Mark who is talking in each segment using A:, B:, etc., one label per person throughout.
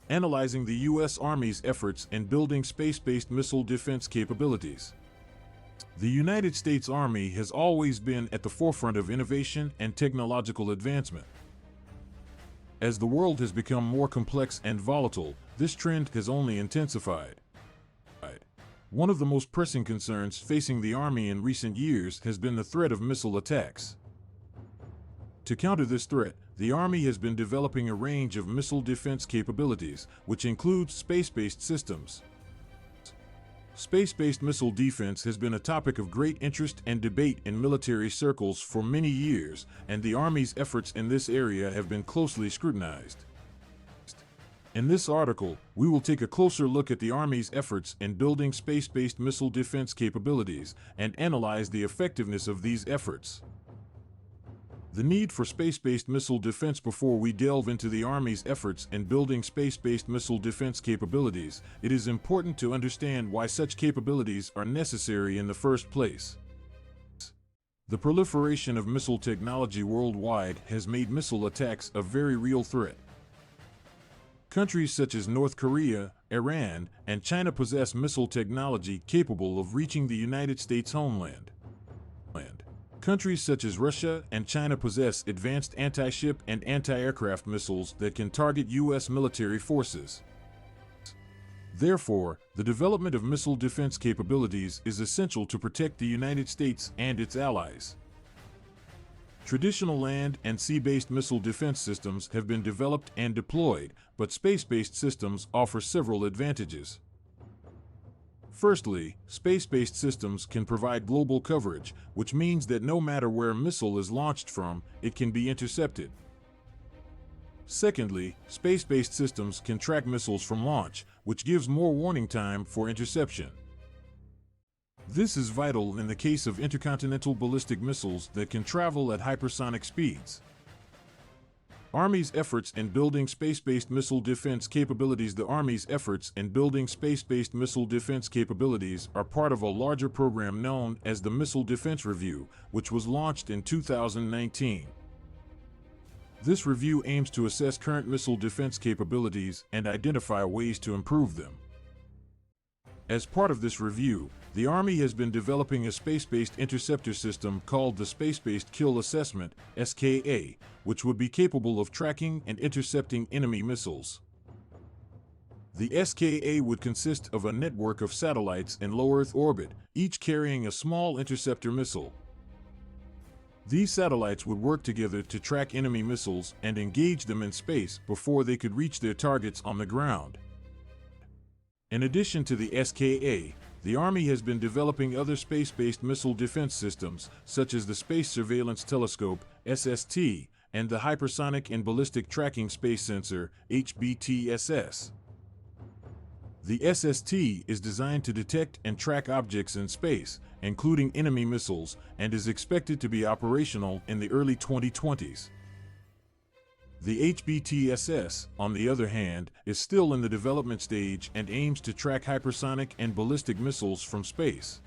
A: analyzing the U.S. Army's efforts in building space-based missile defense capabilities. The United States Army has always been at the forefront of innovation and technological advancement. As the world has become more complex and volatile, this trend has only intensified. One of the most pressing concerns facing the Army in recent years has been the threat of missile attacks. To counter this threat, the Army has been developing a range of missile defense capabilities, which includes space-based systems. Space-based missile defense has been a topic of great interest and debate in military circles for many years, and the Army's efforts in this area have been closely scrutinized. In this article, we will take a closer look at the Army's efforts in building space-based missile defense capabilities and analyze the effectiveness of these efforts. The need for space-based missile defense. Before we delve into the Army's efforts in building space-based missile defense capabilities, it is important to understand why such capabilities are necessary in the first place. The proliferation of missile technology worldwide has made missile attacks a very real threat. Countries such as North Korea, Iran, and China possess missile technology capable of reaching the United States homeland. Countries such as Russia and China possess advanced anti-ship and anti-aircraft missiles that can target U.S. military forces. Therefore, the development of missile defense capabilities is essential to protect the United States and its allies. Traditional land and sea-based missile defense systems have been developed and deployed, but space-based systems offer several advantages. Firstly, space-based systems can provide global coverage, which means that no matter where a missile is launched from, it can be intercepted. Secondly, space-based systems can track missiles from launch, which gives more warning time for interception. This is vital in the case of intercontinental ballistic missiles that can travel at hypersonic speeds. Army's efforts in building space-based missile defense capabilities. The Army's efforts in building space-based missile defense capabilities are part of a larger program known as the Missile Defense Review, which was launched in 2019. This review aims to assess current missile defense capabilities and identify ways to improve them. As part of this review, the Army has been developing a space-based interceptor system called the Space-Based Kill Assessment (SKA), which would be capable of tracking and intercepting enemy missiles. The SKA would consist of a network of satellites in low Earth orbit, each carrying a small interceptor missile. These satellites would work together to track enemy missiles and engage them in space before they could reach their targets on the ground. In addition to the SKA, the Army has been developing other space-based missile defense systems, such as the Space Surveillance Telescope (SST) and the Hypersonic and Ballistic Tracking Space Sensor (HBTSS). The SST is designed to detect and track objects in space, including enemy missiles, and is expected to be operational in the early 2020s. The HBTSS, on the other hand, is still in the development stage and aims to track hypersonic and ballistic missiles from space.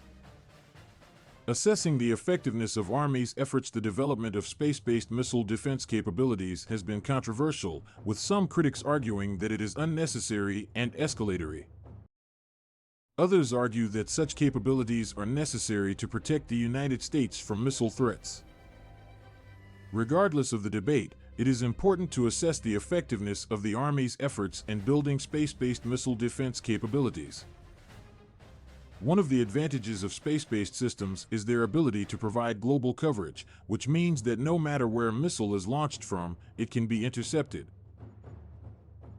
A: Assessing the effectiveness of Army's efforts. The development of space-based missile defense capabilities has been controversial, with some critics arguing that it is unnecessary and escalatory. Others argue that such capabilities are necessary to protect the United States from missile threats. Regardless of the debate, it is important to assess the effectiveness of the Army's efforts in building space-based missile defense capabilities. One of the advantages of space-based systems is their ability to provide global coverage, which means that no matter where a missile is launched from, it can be intercepted.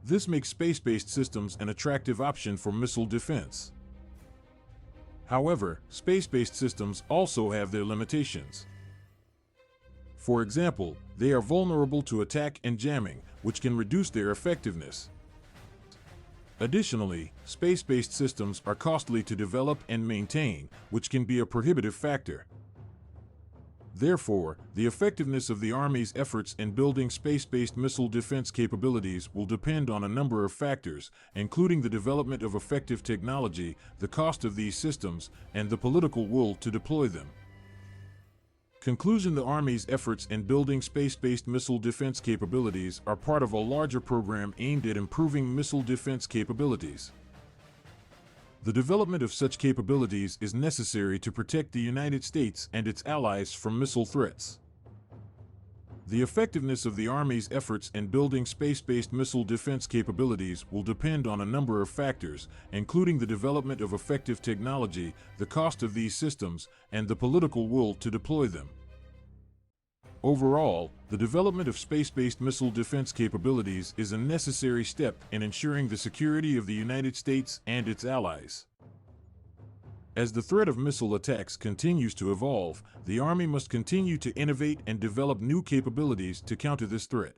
A: This makes space-based systems an attractive option for missile defense. However, space-based systems also have their limitations. For example, they are vulnerable to attack and jamming, which can reduce their effectiveness. Additionally, space-based systems are costly to develop and maintain, which can be a prohibitive factor. Therefore, the effectiveness of the Army's efforts in building space-based missile defense capabilities will depend on a number of factors, including the development of effective technology, the cost of these systems, and the political will to deploy them. Conclusion: the Army's efforts in building space-based missile defense capabilities are part of a larger program aimed at improving missile defense capabilities. The development of such capabilities is necessary to protect the United States and its allies from missile threats. The effectiveness of the Army's efforts in building space-based missile defense capabilities will depend on a number of factors, including the development of effective technology, the cost of these systems, and the political will to deploy them. Overall, the development of space-based missile defense capabilities is a necessary step in ensuring the security of the United States and its allies. As the threat of missile attacks continues to evolve, the Army must continue to innovate and develop new capabilities to counter this threat.